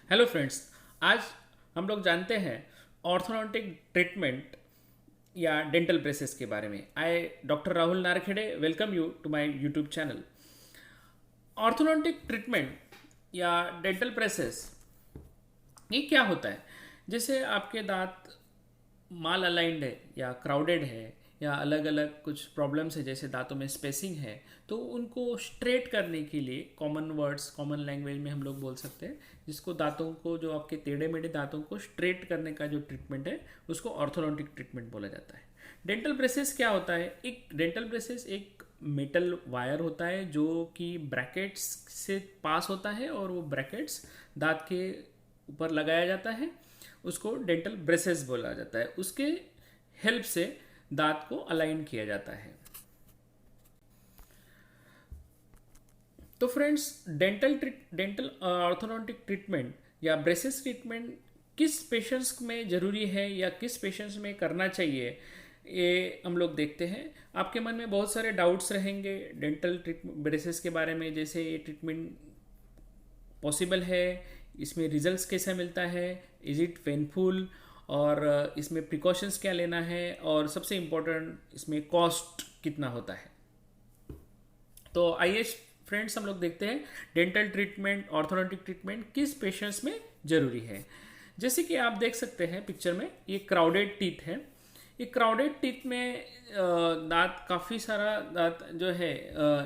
Hello friends. आज हम लोग जानते हैं ऑर्थोडोंटिक ट्रीटमेंट या डेंटल ब्रेसेस के बारे में। I doctor Rahul Narkhede welcome you to my YouTube channel. Orthodontic treatment या डेंटल ब्रेसेस ये क्या होता है? जैसे आपके दांत माल अलाइंड है या क्राउडेड है या अलग अलग कुछ प्रॉब्लम्स है, जैसे दांतों में स्पेसिंग है, तो उनको स्ट्रेट करने के लिए कॉमन वर्ड्स कॉमन लैंग्वेज में हम लोग बोल सकते हैं, जिसको दांतों को, जो आपके टेढ़े मेढ़े दांतों को स्ट्रेट करने का जो ट्रीटमेंट है उसको ऑर्थोडोंटिक ट्रीटमेंट बोला जाता है। डेंटल ब्रेसेस क्या होता है? एक डेंटल ब्रेसेस एक मेटल वायर होता है जो कि ब्रैकेट्स से पास होता है और वो ब्रैकेट्स दांत के ऊपर लगाया जाता है, उसको डेंटल ब्रेसेस बोला जाता है। उसके हेल्प से दांत को अलाइन किया जाता है। तो फ्रेंड्स, डेंटल ऑर्थोडोंटिक ट्रीटमेंट या ब्रेसेस ट्रीटमेंट किस पेशेंट्स में ज़रूरी है या किस पेशेंट्स में करना चाहिए, ये हम लोग देखते हैं। आपके मन में बहुत सारे डाउट्स रहेंगे डेंटल ट्रीटमेंट ब्रेसेस के बारे में, जैसे ये ट्रीटमेंट पॉसिबल है, इसमें रिजल्ट्स कैसा मिलता है, इज़ इट पेनफुल, और इसमें प्रिकॉशंस क्या लेना है, और सबसे इम्पोर्टेंट इसमें कॉस्ट कितना होता है। तो आइए फ्रेंड्स, हम लोग देखते हैं डेंटल ट्रीटमेंट, ऑर्थोडोंटिक ट्रीटमेंट किस पेशेंट्स में ज़रूरी है। जैसे कि आप देख सकते हैं पिक्चर में, ये क्राउडेड टीथ है। ये क्राउडेड टीथ में दांत, काफ़ी सारा दांत जो है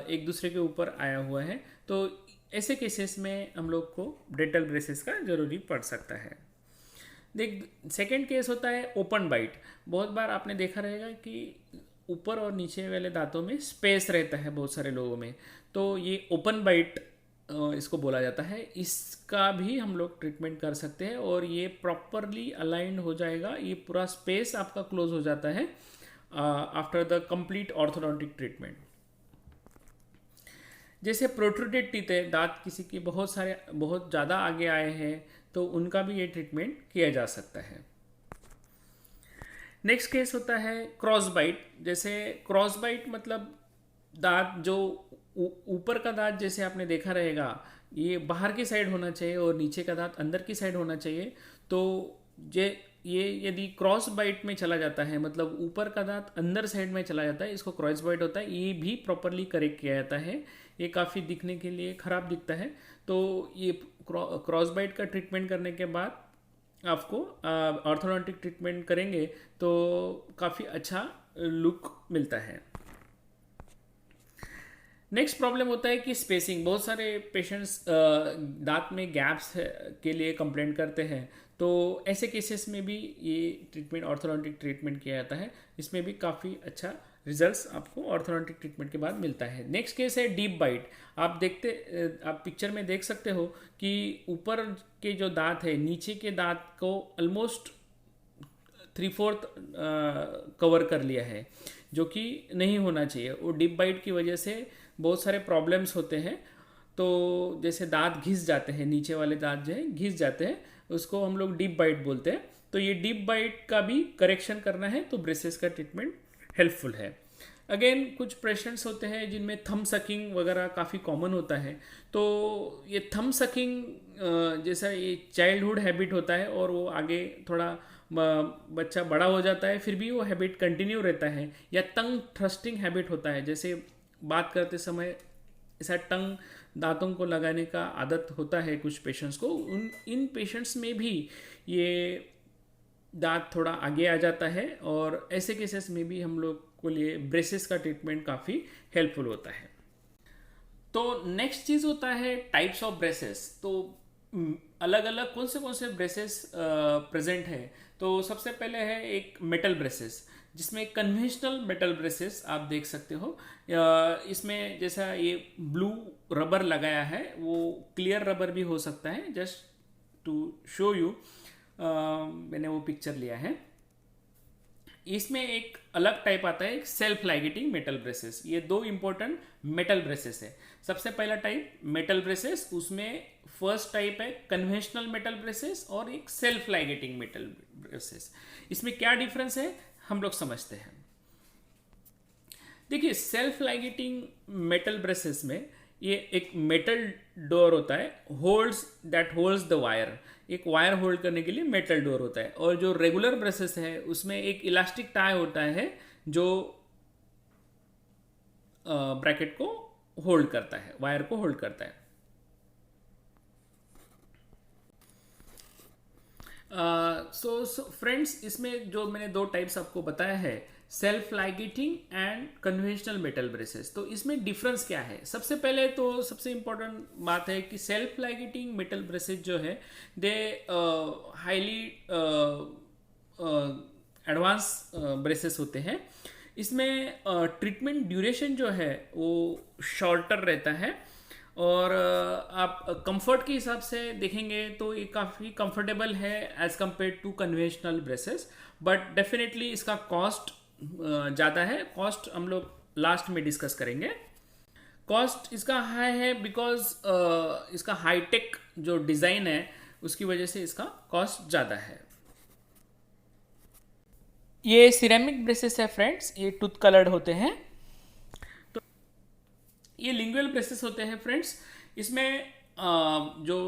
एक दूसरे के ऊपर आया हुआ है, तो ऐसे केसेस में हम लोग को डेंटल ब्रेसेस का ज़रूरी पड़ सकता है। देख, सेकेंड केस होता है ओपन बाइट। बहुत बार आपने देखा रहेगा कि ऊपर और नीचे वाले दांतों में स्पेस रहता है बहुत सारे लोगों में, तो ये ओपन बाइट इसको बोला जाता है। इसका भी हम लोग ट्रीटमेंट कर सकते हैं और ये प्रॉपरली अलाइंड हो जाएगा, ये पूरा स्पेस आपका क्लोज हो जाता है after the complete orthodontic treatment. जैसे प्रोट्रूडेड टीथ है, दांत किसी के बहुत ज़्यादा आगे आए हैं, तो उनका भी ये ट्रीटमेंट किया जा सकता है। नेक्स्ट केस होता है क्रॉस बाइट। जैसे क्रॉस बाइट मतलब दांत जो ऊपर का दांत, जैसे आपने देखा रहेगा, ये बाहर की साइड होना चाहिए और नीचे का दांत अंदर की साइड होना चाहिए। तो ये यदि क्रॉस बाइट में चला जाता है, मतलब ऊपर का दांत अंदर साइड में चला जाता है, इसको क्रॉस बाइट होता है। ये भी प्रॉपरली करेक्ट किया जाता है। ये काफ़ी दिखने के लिए ख़राब दिखता है, तो ये क्रॉस बाइट का ट्रीटमेंट करने के बाद आपको ऑर्थोडोंटिक ट्रीटमेंट करेंगे तो काफ़ी अच्छा लुक मिलता है। नेक्स्ट प्रॉब्लम होता है कि स्पेसिंग। बहुत सारे पेशेंट्स दांत में गैप्स के लिए कंप्लेंट करते हैं, तो ऐसे केसेस में भी ये ट्रीटमेंट, ऑर्थोडोंटिक ट्रीटमेंट किया जाता है। इसमें भी काफ़ी अच्छा रिजल्ट्स आपको ऑर्थोडोंटिक ट्रीटमेंट के बाद मिलता है। नेक्स्ट केस है डीप बाइट। आप पिक्चर में देख सकते हो कि ऊपर के जो दांत है, नीचे के दांत को ऑलमोस्ट 3/4 कवर कर लिया है, जो कि नहीं होना चाहिए। वो डीप बाइट की वजह से बहुत सारे प्रॉब्लम्स होते हैं। तो जैसे दांत घिस जाते हैं, नीचे वाले दांत जो है घिस जाते हैं, उसको हम लोग डीप बाइट बोलते हैं। तो ये डीप बाइट का भी करेक्शन करना है तो ब्रेसेस का ट्रीटमेंट हेल्पफुल है। अगेन, कुछ पेशेंट्स होते हैं जिनमें थम सकिंग वगैरह काफ़ी कॉमन होता है, तो ये थम सकिंग जैसा ये चाइल्डहुड हैबिट होता है और वो आगे थोड़ा बच्चा बड़ा हो जाता है, फिर भी वो हैबिट कंटिन्यू रहता है। या टंग थ्रस्टिंग हैबिट होता है, जैसे बात करते समय ऐसा टंग दांतों को लगाने का आदत होता है कुछ पेशेंट्स को। इन पेशेंट्स में भी ये दांत थोड़ा आगे आ जाता है, और ऐसे केसेस में भी हम लोग को लिए ब्रेसेस का ट्रीटमेंट काफ़ी हेल्पफुल होता है। तो नेक्स्ट चीज़ होता है टाइप्स ऑफ ब्रेसेस। तो अलग अलग कौन से ब्रेसेस प्रेजेंट है। तो सबसे पहले है एक मेटल ब्रेसेस, जिसमें कन्वेंशनल मेटल ब्रेसेस आप देख सकते हो। इसमें जैसा ये ब्लू रबर लगाया है, वो क्लियर रबर भी हो सकता है। जस्ट टू शो यू मैंने वो पिक्चर लिया है। इसमें एक अलग टाइप आता है, एक सेल्फ लाइगेटिंग मेटल ब्रेसेस। ये दो इंपॉर्टेंट मेटल ब्रेसेस है। सबसे पहला टाइप मेटल ब्रेसेस, उसमें फर्स्ट टाइप है कन्वेंशनल मेटल ब्रेसेस और एक सेल्फ लाइगेटिंग मेटल ब्रेसेस। इसमें क्या डिफरेंस है हम लोग समझते हैं। देखिए, सेल्फ लाइगेटिंग मेटल ब्रेसेस में ये एक मेटल डोर होता है, होल्ड्स द वायर, एक वायर होल्ड करने के लिए मेटल डोर होता है। और जो रेगुलर ब्रेसेस है उसमें एक इलास्टिक टाई होता है जो ब्रैकेट को होल्ड करता है, वायर को होल्ड करता है। सो फ्रेंड्स, इसमें जो मैंने दो टाइप्स आपको बताया है, self ligating and conventional metal braces. तो इसमें डिफरेंस क्या है? सबसे पहले तो सबसे इंपॉर्टेंट बात है कि सेल्फ लाइगेटिंग मेटल ब्रेसेस जो है दे हाईली एडवांस ब्रेसेस होते हैं। इसमें ट्रीटमेंट ड्यूरेशन जो है वो शॉर्टर रहता है और आप कंफर्ट के हिसाब से देखेंगे तो ये काफ़ी कंफर्टेबल है as compare to conventional braces. But definitely इसका कॉस्ट ज़्यादा है। कॉस्ट हम लोग लास्ट में डिस्कस करेंगे। कॉस्ट इसका हाई है बिकॉज इसका हाईटेक जो डिज़ाइन है उसकी वजह से इसका कॉस्ट ज़्यादा है। ये सिरेमिक ब्रेसेस है फ्रेंड्स, ये टूथ कलर्ड होते हैं। तो ये लिंगुअल ब्रेसेस होते हैं फ्रेंड्स। इसमें जो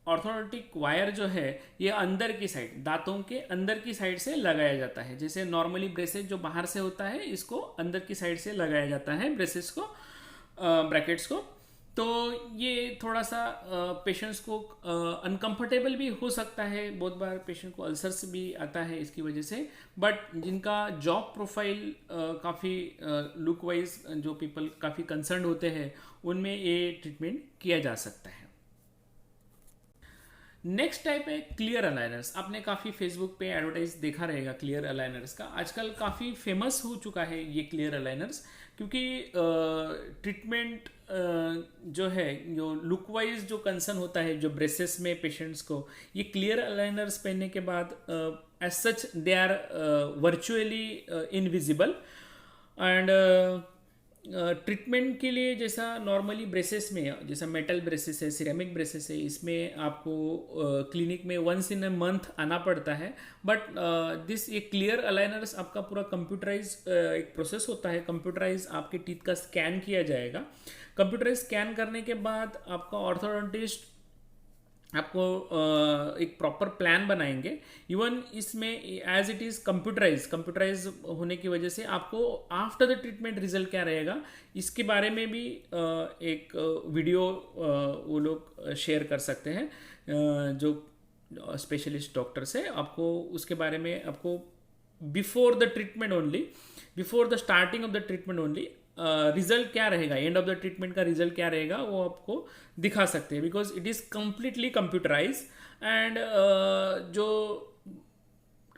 ऑर्थोडोंटिक वायर जो है ये अंदर की साइड, दांतों के अंदर की साइड से लगाया जाता है। जैसे नॉर्मली ब्रेसेस जो बाहर से होता है इसको अंदर की साइड से लगाया जाता है ब्रेसेस को, ब्रैकेट्स को। तो ये थोड़ा सा पेशेंट्स को अनकंफर्टेबल भी हो सकता है, बहुत बार पेशेंट को अल्सर्स भी आता है इसकी वजह से। बट जिनका जॉब प्रोफाइल काफ़ी लुक वाइज जो पीपल काफ़ी कंसर्न होते हैं उनमें ये ट्रीटमेंट किया जा सकता है। नेक्स्ट टाइप है क्लियर अलाइनर्स। आपने काफ़ी फेसबुक पे एडवर्टाइज देखा रहेगा क्लियर अलाइनर्स का। आजकल काफ़ी फेमस हो चुका है ये क्लियर अलाइनर्स, क्योंकि ट्रीटमेंट जो है, जो लुक वाइज जो कंसर्न होता है जो ब्रेसेस में पेशेंट्स को, ये क्लियर अलाइनर्स पहनने के बाद as such they are virtually invisible. And treatment के लिए जैसा नॉर्मली ब्रेसेस में, जैसा मेटल ब्रेसेस है, सिरेमिक ब्रेसेस है, इसमें आपको क्लिनिक में वंस इन अ मंथ आना पड़ता है। बट दिस ये क्लियर अलाइनर्स आपका पूरा कंप्यूटराइज एक प्रोसेस होता है। कंप्यूटराइज आपके टीथ का स्कैन किया जाएगा। कंप्यूटराइज स्कैन करने के बाद आपका ऑर्थोडोंटिस्ट आपको एक प्रॉपर प्लान बनाएंगे। इवन इसमें एज इट इज़ कंप्यूटराइज होने की वजह से आपको आफ्टर द ट्रीटमेंट रिजल्ट क्या रहेगा इसके बारे में भी एक वीडियो वो लोग शेयर कर सकते हैं। जो स्पेशलिस्ट डॉक्टर्स है आपको उसके बारे में आपको before the treatment only, before the starting of the treatment only result क्या रहेगा, एंड ऑफ द ट्रीटमेंट का रिजल्ट क्या रहेगा वो आपको दिखा सकते हैं। Because it is completely computerize. And जो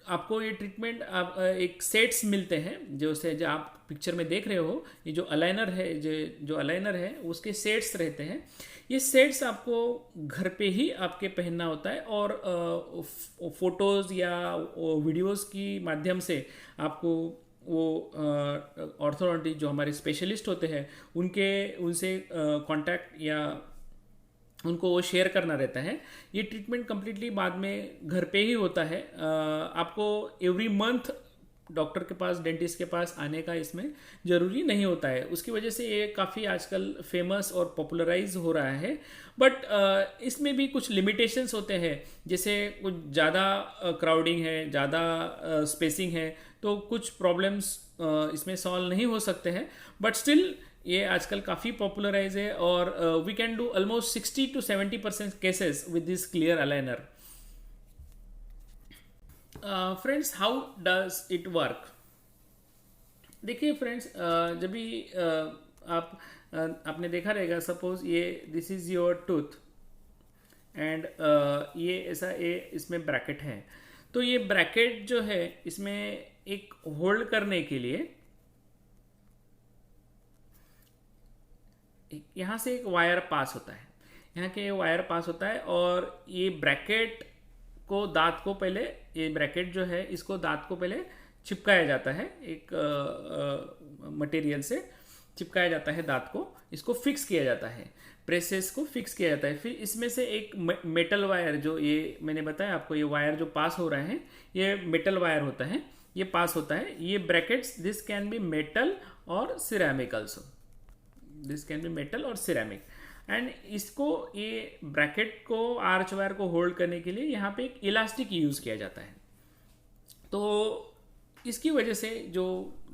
आपको ये ट्रीटमेंट आप एक सेट्स मिलते हैं जो आप पिक्चर में देख रहे हो, ये जो अलाइनर है, जो अलाइनर है उसके सेट्स रहते हैं। ये सेट्स आपको घर पे ही आपके पहनना होता है और फोटोज़ या वीडियोज़ की माध्यम से आपको वो ऑर्थोडोंटिस्ट जो हमारे स्पेशलिस्ट होते हैं उनसे कांटेक्ट या उनको वो शेयर करना रहता है। ये ट्रीटमेंट कम्प्लीटली बाद में घर पे ही होता है। आपको एवरी मंथ डॉक्टर के पास, डेंटिस्ट के पास आने का इसमें ज़रूरी नहीं होता है। उसकी वजह से ये काफ़ी आजकल फेमस और पॉपुलराइज हो रहा है। बट इसमें भी कुछ लिमिटेशंस होते हैं, जैसे कुछ ज़्यादा क्राउडिंग है, ज़्यादा स्पेसिंग है, तो कुछ प्रॉब्लम्स इसमें सॉल्व नहीं हो सकते हैं। बट स्टिल ये आजकल काफ़ी पॉपुलराइज है और we can do almost 60 to 70% cases with this clear aligner. Friends, how does it work? देखिए फ्रेंड्स, जब भी आपने देखा रहेगा, सपोज ये this is your tooth and ये ऐसा ये इसमें ब्रैकेट है। तो ये ब्रैकेट जो है इसमें एक होल्ड करने के लिए यहाँ से एक वायर पास होता है, यहाँ के वायर पास होता है और ये ब्रैकेट को दांत को पहले, ये ब्रैकेट जो है इसको दांत को पहले चिपकाया जाता है, एक मटेरियल से चिपकाया जाता है दांत को, इसको फिक्स किया जाता है, ब्रेसेस को फिक्स किया जाता है। फिर इसमें से एक मेटल वायर, जो ये मैंने बताया आपको, ये वायर जो पास हो रहा है ये मेटल वायर होता है, ये पास होता है। ये brackets this can be metal और ceramic also. This can be metal और सिरेमिक। एंड इसको ये ब्रैकेट को आर्च वायर को होल्ड करने के लिए यहाँ पे एक इलास्टिक यूज़ किया जाता है। तो इसकी वजह से जो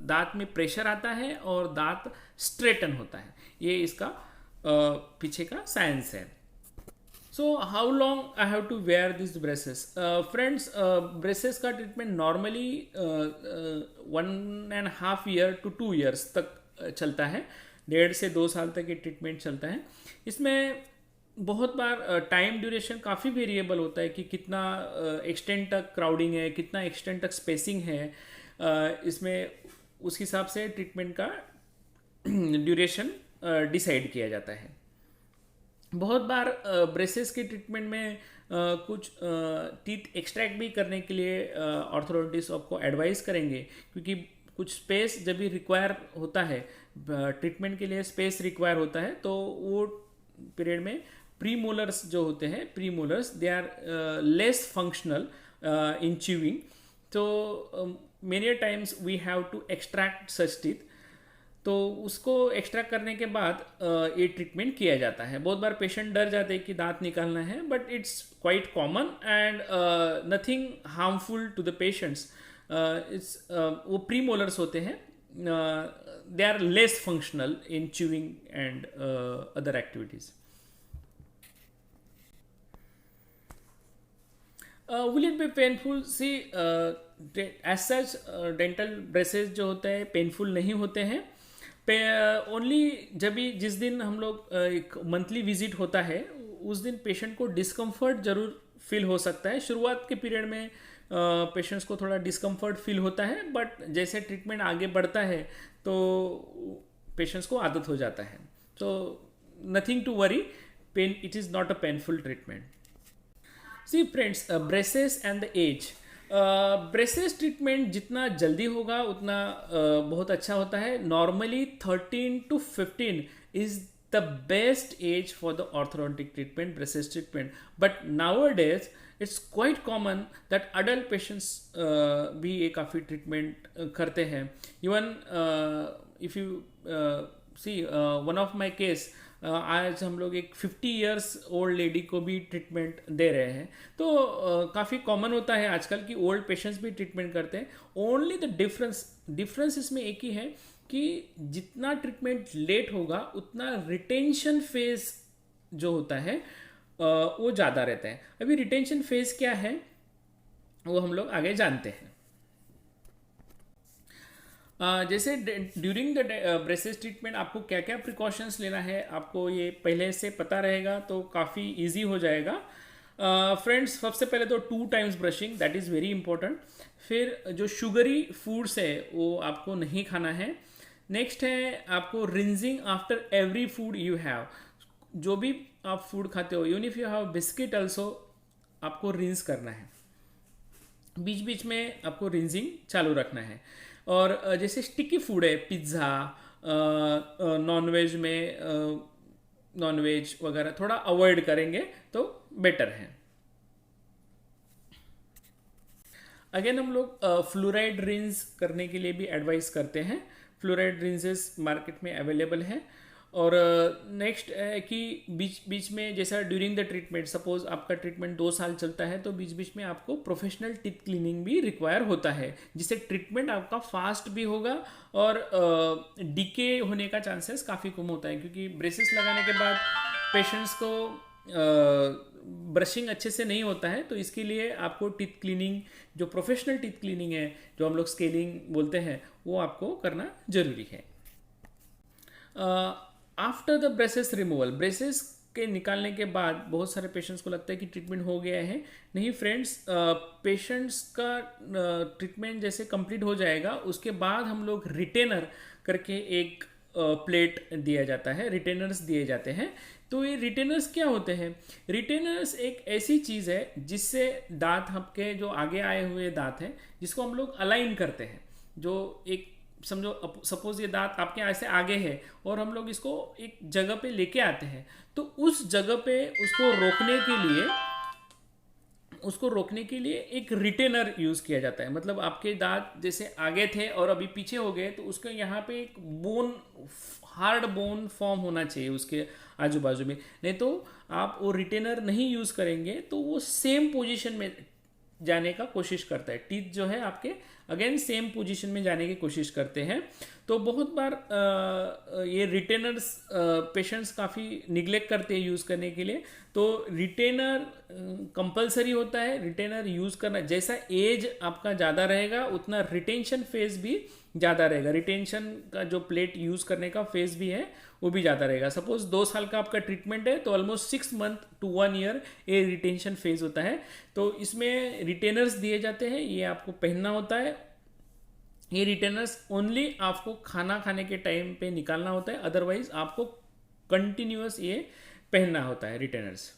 दांत में प्रेशर आता है और दांत स्ट्रेटन होता है, ये इसका पीछे का साइंस है। So how long I have to wear this braces? Friends, braces का treatment normally 1.5 year to 2 years तक चलता है। 1.5 से 2 साल तक ये ट्रीटमेंट चलता है। इसमें बहुत बार टाइम ड्यूरेशन काफ़ी वेरिएबल होता है कि कितना एक्सटेंड तक क्राउडिंग है, कितना एक्सटेंड तक स्पेसिंग है। इसमें उस हिसाब से ट्रीटमेंट का ड्यूरेशन डिसाइड किया जाता है। बहुत बार ब्रेसेस के ट्रीटमेंट में कुछ टीथ एक्सट्रैक्ट भी करने के लिए ऑर्थोडोंटिस्ट आपको एडवाइस करेंगे, क्योंकि कुछ स्पेस जब भी रिक्वायर होता है, ट्रीटमेंट के लिए स्पेस रिक्वायर होता है, तो वो पीरियड में प्रीमोलर्स जो होते हैं, premolars they are less functional in chewing, तो many times we have to extract such teeth. तो उसको एक्सट्रैक्ट करने के बाद ये ट्रीटमेंट किया जाता है। बहुत बार पेशेंट डर जाते हैं कि दांत निकालना है, but it's quite common and nothing harmful to the patients. It's वो प्रीमोलर्स होते हैं, they are less functional in chewing and other activities. Will it be painful? See as such dental braces जो होते हैं पेनफुल नहीं होते हैं। Only जब भी जिस दिन हम लोग एक मंथली विजिट होता है, उस दिन पेशेंट को डिस्कम्फर्ट जरूर फील हो सकता है। शुरुआत के पीरियड में पेशेंट्स को थोड़ा डिस्कम्फर्ट फील होता है, बट जैसे ट्रीटमेंट आगे बढ़ता है तो पेशेंट्स को आदत हो जाता है। तो nothing to worry, pain, it is not a painful treatment. See friends, braces and the age. Braces treatment जितना जल्दी होगा उतना बहुत अच्छा होता है। Normally 13 to 15 is the best age for the orthodontic treatment, braces treatment. But nowadays it's quite common that adult patients भी ये काफ़ी ट्रीटमेंट करते हैं। Even if you see one of my case, आज हम लोग एक 50 इयर्स ओल्ड लेडी को भी ट्रीटमेंट दे रहे हैं। तो काफ़ी कॉमन होता है आजकल कि ओल्ड पेशेंट्स भी ट्रीटमेंट करते हैं। ओनली द डिफरेंस इसमें एक ही है कि जितना ट्रीटमेंट लेट होगा उतना रिटेंशन फेज जो होता है वो ज़्यादा रहता है। अभी रिटेंशन फेज क्या है वो हम लोग आगे जानते हैं। जैसे ड्यूरिंग द ब्रेसेस ट्रीटमेंट आपको क्या क्या प्रिकॉशंस लेना है, आपको ये पहले से पता रहेगा तो काफ़ी इजी हो जाएगा। फ्रेंड्स, सबसे पहले तो 2 times brushing, that is very important. फिर जो शुगरी फूड्स है वो आपको नहीं खाना है। नेक्स्ट है आपको rinsing after every food you have. जो भी आप फूड खाते हो, even if you have biscuit also, आपको रिंस करना है। बीच बीच में आपको रिंजिंग चालू रखना है। और जैसे स्टिकी फूड है, पिज़्ज़ा, नॉनवेज में नॉनवेज वगैरह थोड़ा अवॉइड करेंगे तो बेटर है। अगेन हम लोग फ्लोराइड रिंस करने के लिए भी एडवाइस करते हैं। फ्लोराइड रिंसेस मार्केट में अवेलेबल है। और नेक्स्ट है कि बीच बीच में जैसा ड्यूरिंग द ट्रीटमेंट, सपोज आपका ट्रीटमेंट 2 साल चलता है तो बीच बीच में आपको प्रोफेशनल टीथ क्लीनिंग भी रिक्वायर होता है, जिससे ट्रीटमेंट आपका फास्ट भी होगा और डीके होने का चांसेस काफ़ी कम होता है। क्योंकि ब्रेसेस लगाने के बाद पेशेंट्स को ब्रशिंग अच्छे से नहीं होता है, तो इसके लिए आपको टीथ क्लीनिंग, जो प्रोफेशनल टीथ क्लीनिंग है, जो हम लोग स्केलिंग बोलते हैं, वो आपको करना जरूरी है। After the braces removal, braces के निकालने के बाद बहुत सारे पेशेंट्स को लगता है कि ट्रीटमेंट हो गया है। नहीं फ्रेंड्स, पेशेंट्स का ट्रीटमेंट जैसे कंप्लीट हो जाएगा उसके बाद हम लोग रिटेनर करके एक प्लेट दिया जाता है, रिटेनर्स दिए जाते हैं। तो ये रिटेनर्स क्या होते हैं? रिटेनर्स एक ऐसी चीज़ है जिससे दांत, आपके जो आगे आए हुए दांत हैं, जिसको हम लोग अलाइन करते हैं। जो एक समझो, सपोज ये दांत आपके ऐसे आगे है और हम लोग इसको एक जगह पे लेके आते हैं, तो उस जगह पे उसको रोकने के लिए उसको रोकने के लिए एक रिटेनर यूज़ किया जाता है। मतलब आपके दांत जैसे आगे थे और अभी पीछे हो गए, तो उसके यहाँ पे एक बोन, हार्ड बोन फॉर्म होना चाहिए उसके आजू बाजू में। नहीं तो आप वो रिटेनर नहीं यूज़ करेंगे तो वो सेम पोजीशन में जाने का कोशिश करता है। टीथ जो है आपके अगेन सेम पोजीशन में जाने की कोशिश करते हैं। तो बहुत बार ये रिटेनर्स पेशेंट्स काफ़ी निग्लेक्ट करते हैं यूज़ करने के लिए। तो रिटेनर कंपलसरी होता है। रिटेनर यूज़ करना, जैसा एज आपका ज़्यादा रहेगा उतना रिटेंशन फेज भी ज़्यादा रहेगा। रिटेंशन का जो प्लेट यूज़ करने का फेज भी है वो भी ज़्यादा रहेगा। सपोज 2 साल का आपका ट्रीटमेंट है तो ऑलमोस्ट 6 मंथ टू 1 ईयर ये रिटेंशन फेज होता है। तो इसमें रिटेनर्स दिए जाते हैं, ये आपको पहनना होता है। ये रिटेनर्स ओनली आपको खाना खाने के टाइम पे निकालना होता है, अदरवाइज आपको कंटिन्यूअस ये पहनना होता है रिटेनर्स।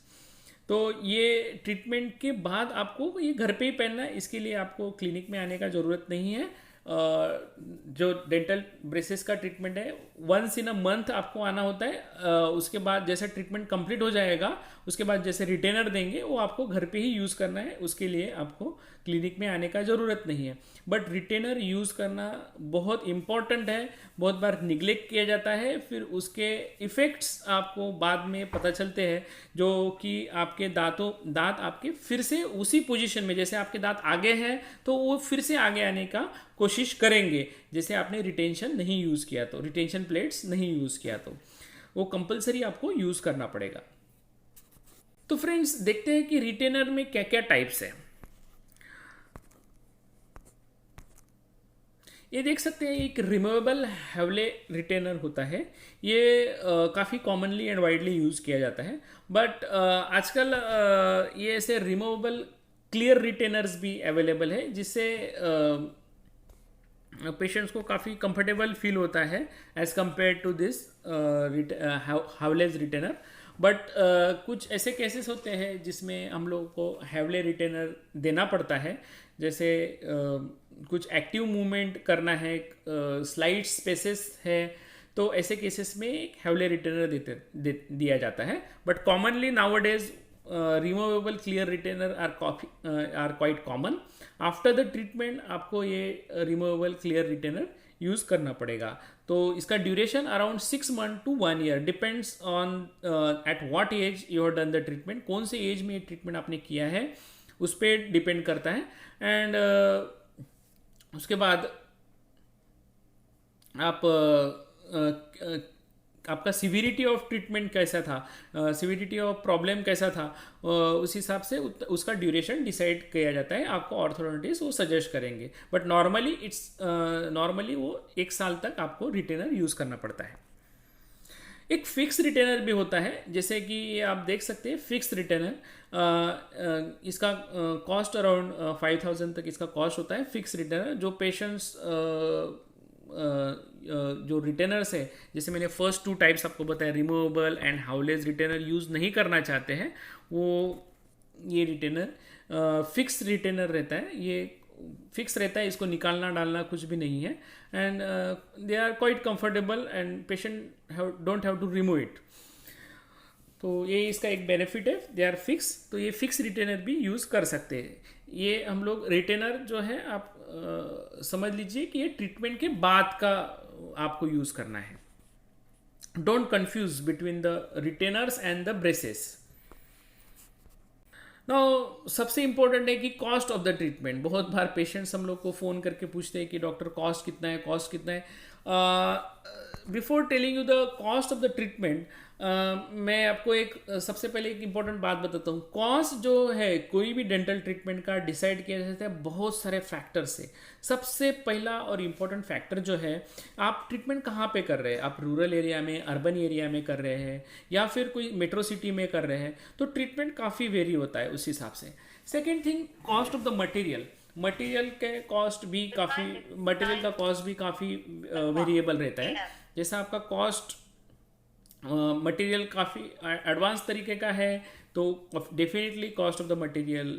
तो ये ट्रीटमेंट के बाद आपको ये घर पे ही पहनना है, इसके लिए आपको क्लिनिक में आने का ज़रूरत नहीं है। जो डेंटल ब्रेसेस का ट्रीटमेंट है 1 इन अ मंथ आपको आना होता है। उसके बाद जैसे ट्रीटमेंट कंप्लीट हो जाएगा उसके बाद जैसे रिटेनर देंगे वो आपको घर पे ही यूज़ करना है, उसके लिए आपको क्लिनिक में आने का ज़रूरत नहीं है। बट रिटेनर यूज़ करना बहुत इम्पॉर्टेंट है, बहुत बार निग्लेक्ट किया जाता है, फिर उसके इफ़ेक्ट्स आपको बाद में पता चलते हैं, जो कि आपके दांत आपके फिर से उसी पोजीशन में, जैसे आपके दांत आगे हैं तो वो फिर से आगे आने का कोशिश करेंगे, जैसे आपने रिटेंशन नहीं यूज़ किया तो, रिटेंशन प्लेट्स नहीं यूज़ किया तो वो कंपलसरी आपको यूज़ करना पड़ेगा। तो फ्रेंड्स देखते हैं कि रिटेनर में क्या क्या टाइप्स है। ये देख सकते हैं एक रिमूवेबल हैवले रिटेनर होता है। ये काफ़ी कॉमनली एंड वाइडली यूज़ किया जाता है। बट आजकल ये ऐसे रिमूवेबल क्लियर रिटेनर्स भी अवेलेबल है, जिससे पेशेंट्स को काफ़ी कंफर्टेबल फील होता है as compare to this Hawley's retainer. But कुछ ऐसे केसेस होते हैं जिसमें हम लोगों को हैवले रिटेनर देना पड़ता है, जैसे कुछ एक्टिव मूवमेंट करना है, स्लाइड स्पेसेस है, तो ऐसे केसेस में एक हैवले रिटेनर दिया जाता है। But commonly nowadays removable clear retainer are quite common. After the treatment आपको ये रिमूवेबल क्लियर रिटेनर यूज़ करना पड़ेगा। तो इसका duration around 6 month to 1 year depends on at what age you have done the treatment. कौन से as में ये ट्रीटमेंट आपने किया है उस पर डिपेंड करता है। एंड उसके बाद आप आपका सिविरिटी ऑफ ट्रीटमेंट कैसा था, सिविरिटी ऑफ प्रॉब्लम कैसा था, उस हिसाब से उसका ड्यूरेशन डिसाइड किया जाता है। आपको ऑर्थोडोंटिस्ट वो सजेस्ट करेंगे। बट नॉर्मली वो 1 साल तक आपको रिटेनर यूज़ करना पड़ता है। एक फिक्स रिटेनर भी होता है, जैसे कि ये आप देख सकते हैं फिक्स रिटेनर। इसका कॉस्ट अराउंड 5,000 तक इसका कॉस्ट होता है। फिक्स रिटेनर जो पेशेंट्स जो रिटेनर्स है, जैसे मैंने फर्स्ट 2 टाइप्स आपको बताया, रिमूवेबल एंड हाउलेज रिटेनर यूज़ नहीं करना चाहते हैं, वो ये रिटेनर फिक्स रिटेनर रहता है। ये फिक्स रहता है, इसको निकालना डालना कुछ भी नहीं है। And they are quite comfortable and patient don't have to remove it. तो ये इसका एक बेनिफिट है, दे आर फिक्स। तो ये फिक्स रिटेनर भी यूज़ कर सकते हैं। ये हम लोग रिटेनर जो है आप समझ लीजिए कि ये ट्रीटमेंट के बाद का आपको यूज़ करना है। Don't confuse between the retainers and the braces. Now सबसे इंपॉर्टेंट है कि कॉस्ट ऑफ द ट्रीटमेंट। बहुत बार पेशेंट्स हम लोग को फ़ोन करके पूछते हैं कि डॉक्टर कॉस्ट कितना है, कॉस्ट कितना है। Before telling you the cost of the treatment, मैं आपको एक सबसे पहले एक इम्पॉर्टेंट बात बताता हूँ। कॉस्ट जो है कोई भी डेंटल ट्रीटमेंट का डिसाइड किया जाता है बहुत सारे फैक्टर से। सबसे पहला और इम्पॉर्टेंट फैक्टर जो है, आप ट्रीटमेंट कहाँ पे कर रहे हैं, आप रूरल एरिया में, अर्बन एरिया में कर रहे हैं या फिर कोई मेट्रो सिटी में कर रहे हैं, तो ट्रीटमेंट काफ़ी वेरी होता है उस हिसाब से। Second thing, cost of the material. Material का कॉस्ट भी काफ़ी वेरिएबल रहता है। जैसा आपका कॉस्ट मटेरियल काफ़ी एडवांस तरीके का है तो definitely cost of the material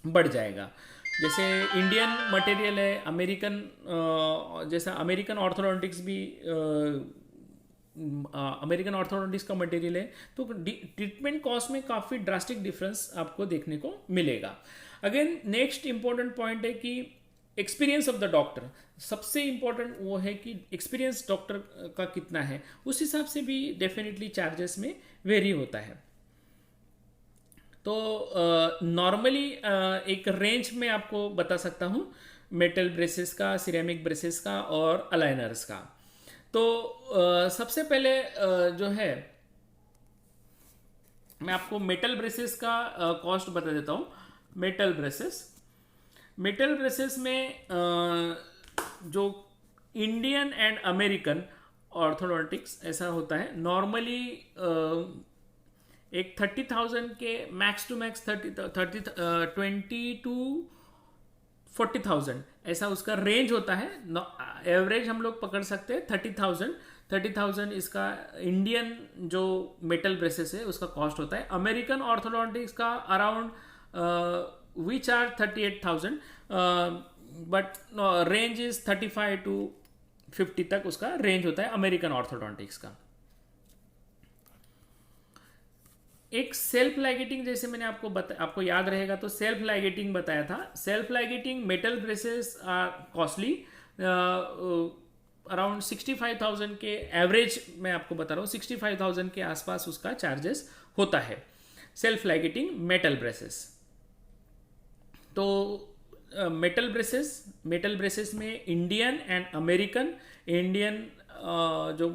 बढ़ जाएगा। जैसे इंडियन मटेरियल है, अमेरिकन, जैसा अमेरिकन ऑर्थोडोंटिक्स भी अमेरिकन ऑर्थोडोंटिक्स का मटेरियल है, तो ट्रीटमेंट कॉस्ट में काफ़ी ड्रास्टिक डिफरेंस आपको देखने को मिलेगा। अगेन नेक्स्ट इंपॉर्टेंट पॉइंट है कि एक्सपीरियंस ऑफ द डॉक्टर। सबसे इंपॉर्टेंट वो है कि एक्सपीरियंस डॉक्टर का कितना है, उस हिसाब से भी डेफिनेटली चार्जेस में वेरी होता है। तो नॉर्मली एक रेंज में आपको बता सकता हूँ मेटल ब्रेसेस का, सिरेमिक ब्रेसेस का और अलाइनर्स का। तो सबसे पहले जो है मैं आपको मेटल ब्रेसेस का कॉस्ट बता देता हूँ। मेटल ब्रेसेस में जो इंडियन एंड अमेरिकन ऑर्थोडोंटिक्स ऐसा होता है, नॉर्मली एक 30,000 के मैक्स टू मैक्स 20 to 40,000 ऐसा उसका रेंज होता है। एवरेज हम लोग पकड़ सकते हैं 30,000 इसका इंडियन जो मेटल ब्रेसेस है उसका कॉस्ट होता है। अमेरिकन ऑर्थोडोंटिक्स का around we charge 38,000, but range is 35 to 50 तक उसका रेंज होता है अमेरिकन ऑर्थोडोंटिक्स का। एक सेल्फ लाइगेटिंग, जैसे मैंने आपको याद रहेगा तो सेल्फ लाइगेटिंग बताया था। Self ligating metal braces are costly, around 65,000 के एवरेज मैं आपको बता रहा हूँ, 65,000 के आसपास उसका चार्जेस होता है सेल्फ लाइगेटिंग मेटल ब्रेसेस। तो मेटल ब्रेसेस में इंडियन एंड अमेरिकन, इंडियन जो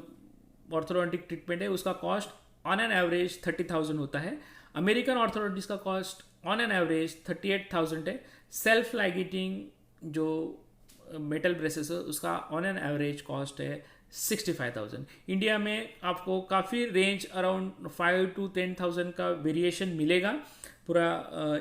ऑर्थोडोंटिक ट्रीटमेंट है उसका कॉस्ट ऑन एन एवरेज 30,000 होता है। अमेरिकन ऑर्थोडोंटिक्स का कॉस्ट ऑन एन एवरेज 38,000 है। सेल्फ लाइगेटिंग जो मेटल ब्रेसेस है उसका ऑन एन एवरेज कॉस्ट है 65,000। इंडिया में आपको काफ़ी रेंज अराउंड 5 to 10,000 का वेरिएशन मिलेगा पूरा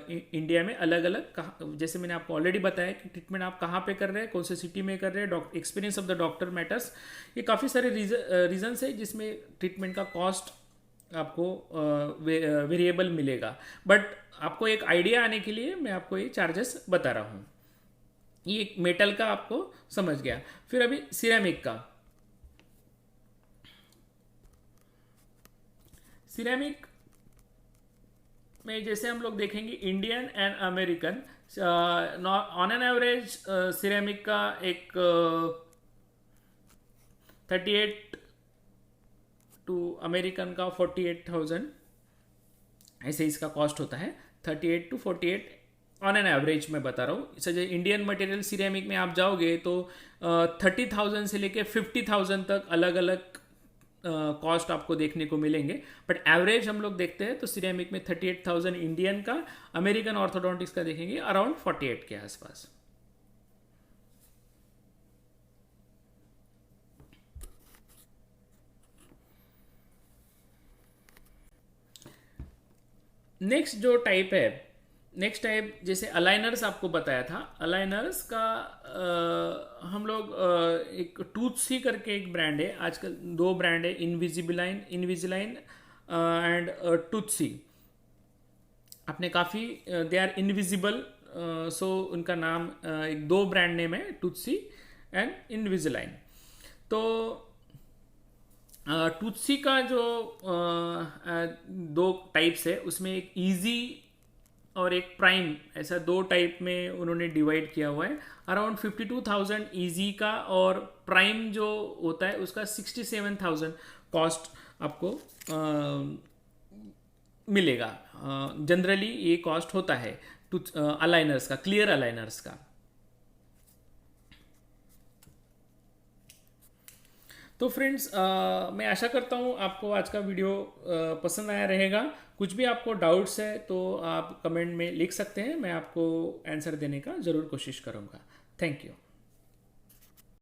इंडिया में अलग अलग। जैसे मैंने आपको ऑलरेडी बताया कि ट्रीटमेंट आप कहाँ पे कर रहे हैं, कौन से सिटी में कर रहे हैं, experience of the doctor matters. ये काफ़ी सारे रीजन्स है जिसमें ट्रीटमेंट का कॉस्ट आपको वेरिएबल मिलेगा, बट आपको एक आइडिया आने के लिए मैं आपको ये चार्जेस बता रहा हूँ। ये मेटल का आपको समझ गया। फिर अभी सिरेमिक का। सिरेमिक में जैसे हम लोग देखेंगे Indian and American, on an average ceramic का एक 38 टू अमेरिकन का 48,000 ऐसे इसका कॉस्ट होता है। 38 to 48 ऑन एन एवरेज मैं बता रहा हूँ। जैसे इंडियन मटेरियल सिरेमिक में आप जाओगे तो 30,000 से लेके 50,000 तक अलग अलग कॉस्ट आपको देखने को मिलेंगे, बट एवरेज हम लोग देखते हैं तो सिरेमिक में 38,000 इंडियन का, अमेरिकन ऑर्थोडोंटिक्स का देखेंगे अराउंड 48 के आसपास। नेक्स्ट जो टाइप है, नेक्स्ट टाइप जैसे अलाइनर्स आपको बताया था। अलाइनर्स का हम लोग एक टूथसी करके एक ब्रांड है, आजकल 2 ब्रांड है, इनविजिलाइन एंड टूथसी। आपने काफ़ी दे आर इनविजिबल, सो उनका नाम एक 2 ब्रांड नेम है, टूथसी एंड इनविजिलाइन। तो टूथसी का जो 2 टाइप्स है उसमें एक इजी और एक प्राइम, ऐसा 2 टाइप में उन्होंने डिवाइड किया हुआ है। अराउंड 52,000 इजी का और प्राइम जो होता है उसका 67,000 कॉस्ट आपको मिलेगा। जनरली ये कॉस्ट होता है अलाइनर्स का, क्लियर अलाइनर्स का। तो फ्रेंड्स, मैं आशा करता हूँ आपको आज का वीडियो पसंद आया रहेगा। कुछ भी आपको डाउट्स है तो आप कमेंट में लिख सकते हैं, मैं आपको आंसर देने का ज़रूर कोशिश करूँगा। Thank you.